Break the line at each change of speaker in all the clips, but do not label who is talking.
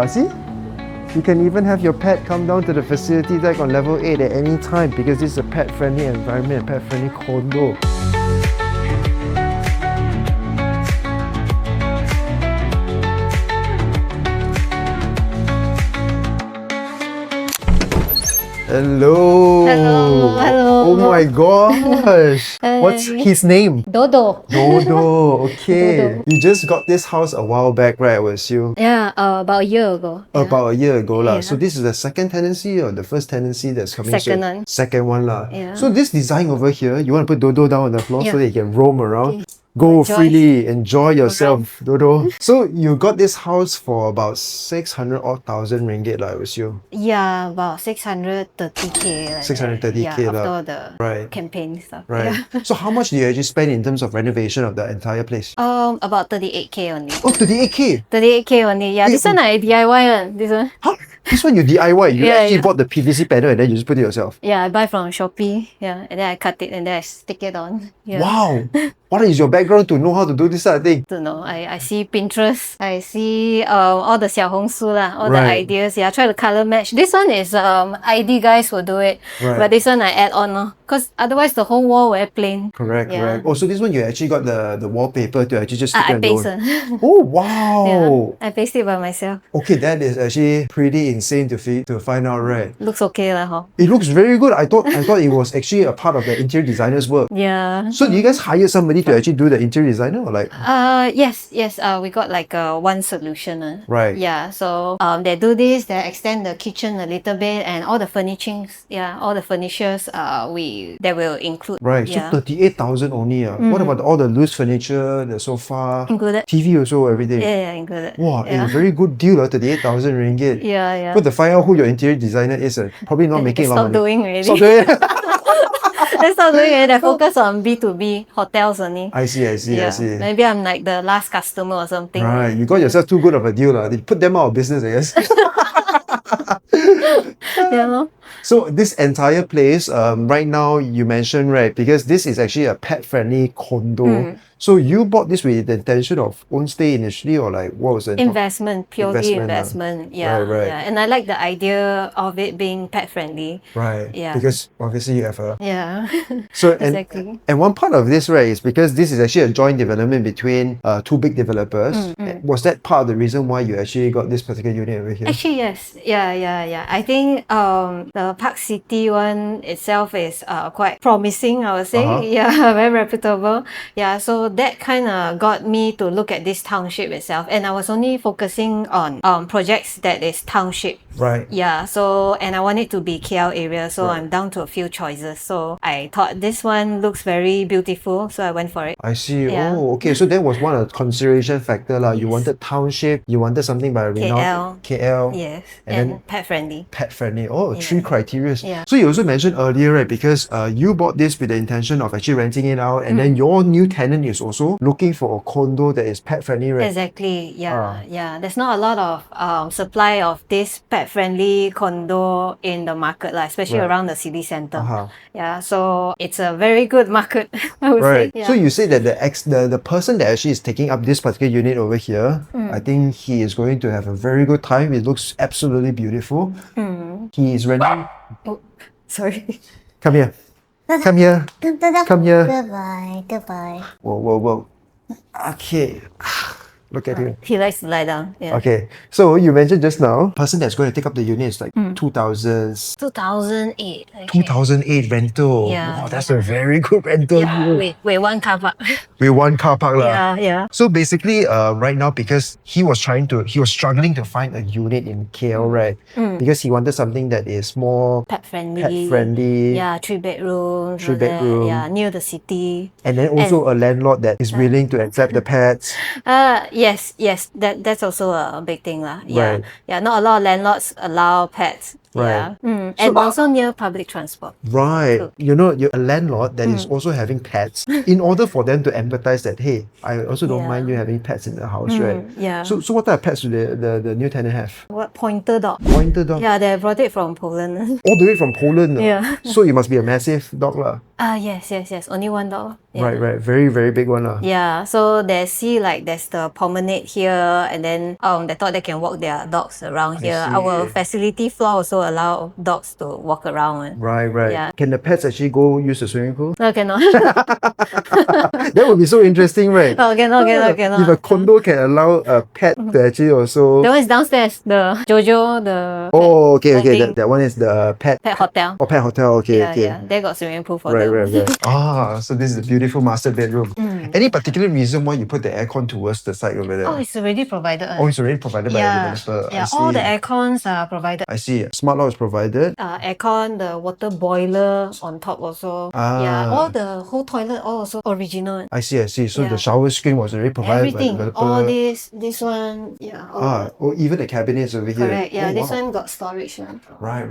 See? You can even have your pet come down to the facility deck on level 8 at any time because this is a pet-friendly environment, a pet-friendly condo. Hello.
Hello.
Oh my gosh. What's his name?
Dodo.
Dodo. Okay.
Dodo.
You just got this house a while back, right? I would assume.
Yeah, about a year ago. Yeah.
About a year ago lah.
Yeah.
So this is the second tenancy or the first tenancy that's coming
Second
soon?
one.
Second one lah.
Yeah.
So this design over here, you want to put Dodo down on the floor so
Yeah.
that he can roam around.
Okay.
Go
Enjoy.
freely, enjoy yourself, Dodo. So you got this house for about 600 odd thousand ringgit lah, I would assume.
Yeah, about 630k.
630K
yeah,
lah.
after all the
Right.
campaign stuff.
Right.
Yeah.
So how much do you actually spend in terms of renovation of the entire place?
About 38k only.
Oh, 38K.
38k only. Yeah, this one I DIY one. This one.
Huh? This one you DIY. You
Yeah,
actually
yeah.
bought the PVC panel and then you just put it yourself.
Yeah, I buy from Shopee. Yeah, and then I cut it and then I stick it on. Yeah.
Wow. What is your background to know how to do this sort of thing?
Don't know. I see Pinterest. I see all the 小红书 lah, all the
Right.
ideas. Yeah, try to color match. This one is ID guys will do it,
Right.
but this one I add on because otherwise the whole wall very plain.
Correct,
Yeah.
correct. Oh, so this one you actually got the wallpaper to actually just stick
I
on your
paste
own.
it.
Oh, wow.
Yeah, I paste it by myself.
Okay, that is actually pretty insane to find out, right?
Looks okay lah, huh?
It looks very good. I thought it was actually a part of the interior designer's work.
Yeah.
So do you guys hire somebody to actually do the interior designer or like?
Yes. We got like one solution.
Right.
Yeah. So they do this. They extend the kitchen a little bit, and all the furnishings. Yeah, all the furnitures. They will include.
Right,
Yeah.
so 38,000 only. What about all the loose furniture, the sofa,
Included.
TV also, everything?
Yeah, included.
Wow,
Yeah.
a very good deal, 38,000 ringgit.
Yeah.
But to find out who your interior designer is, probably not making a lot
Stop
of money.
doing already.
Stop doing it.
Let's stop doing it. They focus on B2B hotels only.
I see.
Yeah. Maybe I'm like the last customer or something.
Right, you got yourself too good of a deal. They put them out of business, I guess.
Yeah. No?
So this entire place, right now you mentioned, right, because this is actually a pet-friendly condo. So you bought this with the intention of own stay initially, or like what was it?
Investment, purely
Investment,
investment. Yeah.
Right.
Yeah. And I like the idea of it being pet friendly.
Right.
Yeah.
Because obviously you have a
Yeah.
so
Exactly.
and one part of this, right, is because this is actually a joint development between two big developers. Was that part of the reason why you actually got this particular unit over here?
Actually, yes. Yeah. I think the Park City one itself is quite promising, I would say.
Uh-huh.
Yeah, very reputable. Yeah, so that kind of got me to look at this township itself. And I was only focusing on projects that is township.
Right.
Yeah, so, and I want it to be KL area, so
Right.
I'm down to a few choices. So I thought this one looks very beautiful, so I went for it.
I see.
Yeah.
Oh, okay. So that was one of the consideration factor lah. You wanted township, you wanted something by renowned KL.
Yes,
And
and,
then
pet friendly.
Pet friendly. Oh,
Yeah.
three criteria.
Yeah.
So you also mentioned earlier, right? Because you bought this with the intention of actually renting it out, and then your new tenant is also looking for a condo that is pet friendly, right?
Exactly. Yeah. There's not a lot of supply of this pet friendly condo in the market, especially
Right.
around the city center.
Uh-huh.
Yeah, so it's a very good market, I would
Right.
say. Yeah.
So you say that the person that actually is taking up this particular unit over here, I think he is going to have a very good time. It looks absolutely beautiful. He is renting.
Oh, sorry.
Come here. Come here. Come here.
Goodbye.
Whoa. Okay. Look at him.
He likes to lie down. Yeah.
Okay. So you mentioned just now, person that's going to take up the unit is like 2000s.
2008. actually.
2008 rental.
Yeah.
Wow, that's a very good rental.
Yeah, wait, one car park.
With one car park lah.
Yeah.
So basically, right now, because he was struggling to find a unit in KL, right? Because he wanted something that is more
Pet friendly.
pet friendly.
Yeah, 3 bedrooms.
Three
all that.
bedroom.
Yeah, near the city.
And then also a landlord that is willing to accept the pets.
Yes. That's also a big thing lah. Yeah.
Right.
Yeah, not a lot of landlords allow pets. Yeah. And also near public transport.
Right.
Cool.
You know, you're a landlord that is also having pets. In order for them to empathize that, hey, I also don't mind you having pets in the house, right?
Yeah.
So what type of pets do the new tenant have?
What pointer dog?
Pointer dog?
Yeah, they brought it from Poland.
All the way from Poland.
Yeah.
So it must be a massive dog lah.
Yes. Only one dog. Yeah.
Right. Very, very big one lah.
Yeah, so there's the promenade here, and then they thought they can walk their dogs around here.
see.
Our facility floor also allow dogs to walk around.
Right.
Yeah.
Can the pets actually go use the swimming pool?
No, cannot.
That would be so interesting, right?
Oh, cannot.
If a condo can allow a pet to actually also...
That one is downstairs. The Jojo, the
Oh, okay.
thing.
That one is the pet
hotel.
Oh, pet hotel. Okay.
Yeah. They got swimming pool for
Right.
them.
So this is a beautiful master bedroom. Any particular reason why you put the aircon towards the side over there?
Oh, it's already provided.
Oh, it's already provided by the developer. I see.
All the aircons are provided.
I see. Smart lock is provided.
Aircon, the water boiler on top also. Yeah, all the whole toilet all also original.
I see. So
Yeah.
the shower screen was already provided
Everything,
by the developer.
all this one, yeah.
Even the cabinets over here.
Correct. Yeah,
Oh,
this
wow.
one got storage.
Right.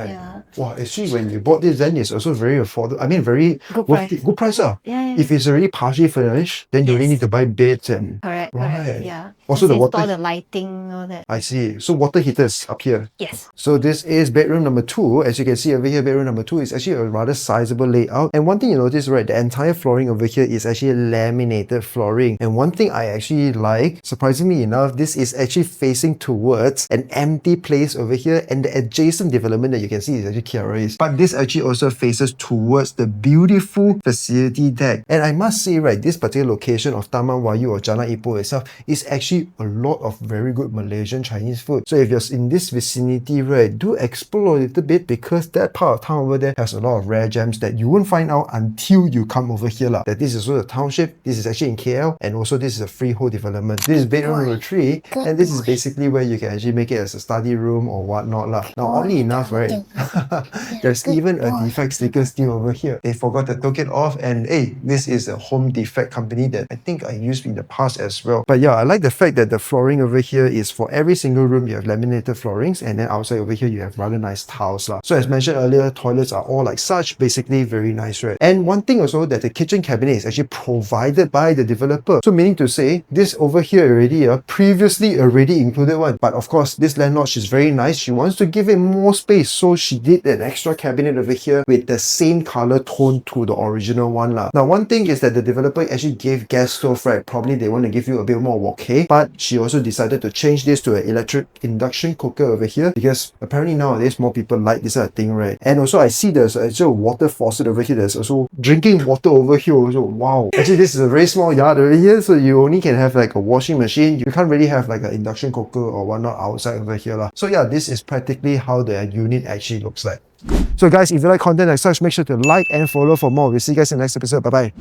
Yeah.
Wow, actually, when you bought this, then it's also very affordable. I mean, very
Good
worth
price.
it. Good price.
Yeah.
If it's already partially furnished, then you only need to buy beds and...
Correct.
Right.
Yeah.
Also, the
Just install
water...
the lighting, all that.
I see. So water heaters up here.
Yes.
So this is bedroom number 2. As you can see over here, bedroom number 2 is actually a rather sizable layout. And one thing you notice, right, the entire flooring over here is actually laminated flooring. And one thing I actually like, surprisingly enough, this is actually facing towards an empty place over here, and the adjacent development that you can see is actually Kiara's. But this actually also faces towards the beautiful facility deck. And I must say, right, this particular location of Taman Wayu or Jalan Ipoh itself is actually a lot of very good Malaysian Chinese food. So if you're in this vicinity, right, do explore a little bit, because that part of town over there has a lot of rare gems that you won't find out until you come over here lah. That this is also the township, this is actually in KL, and also this is a freehold development. This is bedroom number 3, and this is basically where you can actually make it as a study room or whatnot lah. Now, oddly enough, right, there's even a defect sticker still over here. They forgot to take it off, and hey, this is a home defect company that I think I used in the past as well. But yeah, I like the fact that the flooring over here is for every single room you have laminated floorings, and then outside over here you have rather nice tiles lah. So as mentioned earlier, toilets are all like such, basically very nice, right? And one thing also, that the kitchen cabinet is actually provided by the developer. So meaning to say, this over here already previously already included one. But of course, this landlord, she's very nice. She wants to give it more space, so she did an extra cabinet over here with the same color tone to the original one lah. Now, one thing is that the developer actually gave gas stove, right? Probably they want to give you a bit more wok, but she also decided to change this to an electric induction cooker over here, because apparently nowadays more people like this kind of thing, right? And also I see there's actually a water faucet over here. There's also drinking water over here also. Wow. Actually, this is a very small yard over here, so you only can have like a washing machine. You can't really have like an induction cooker or whatnot outside over here lah. So yeah, this is practically how the unit actually looks like. So guys, if you like content like such, make sure to like and follow for more. We'll see you guys in the next episode. Bye bye.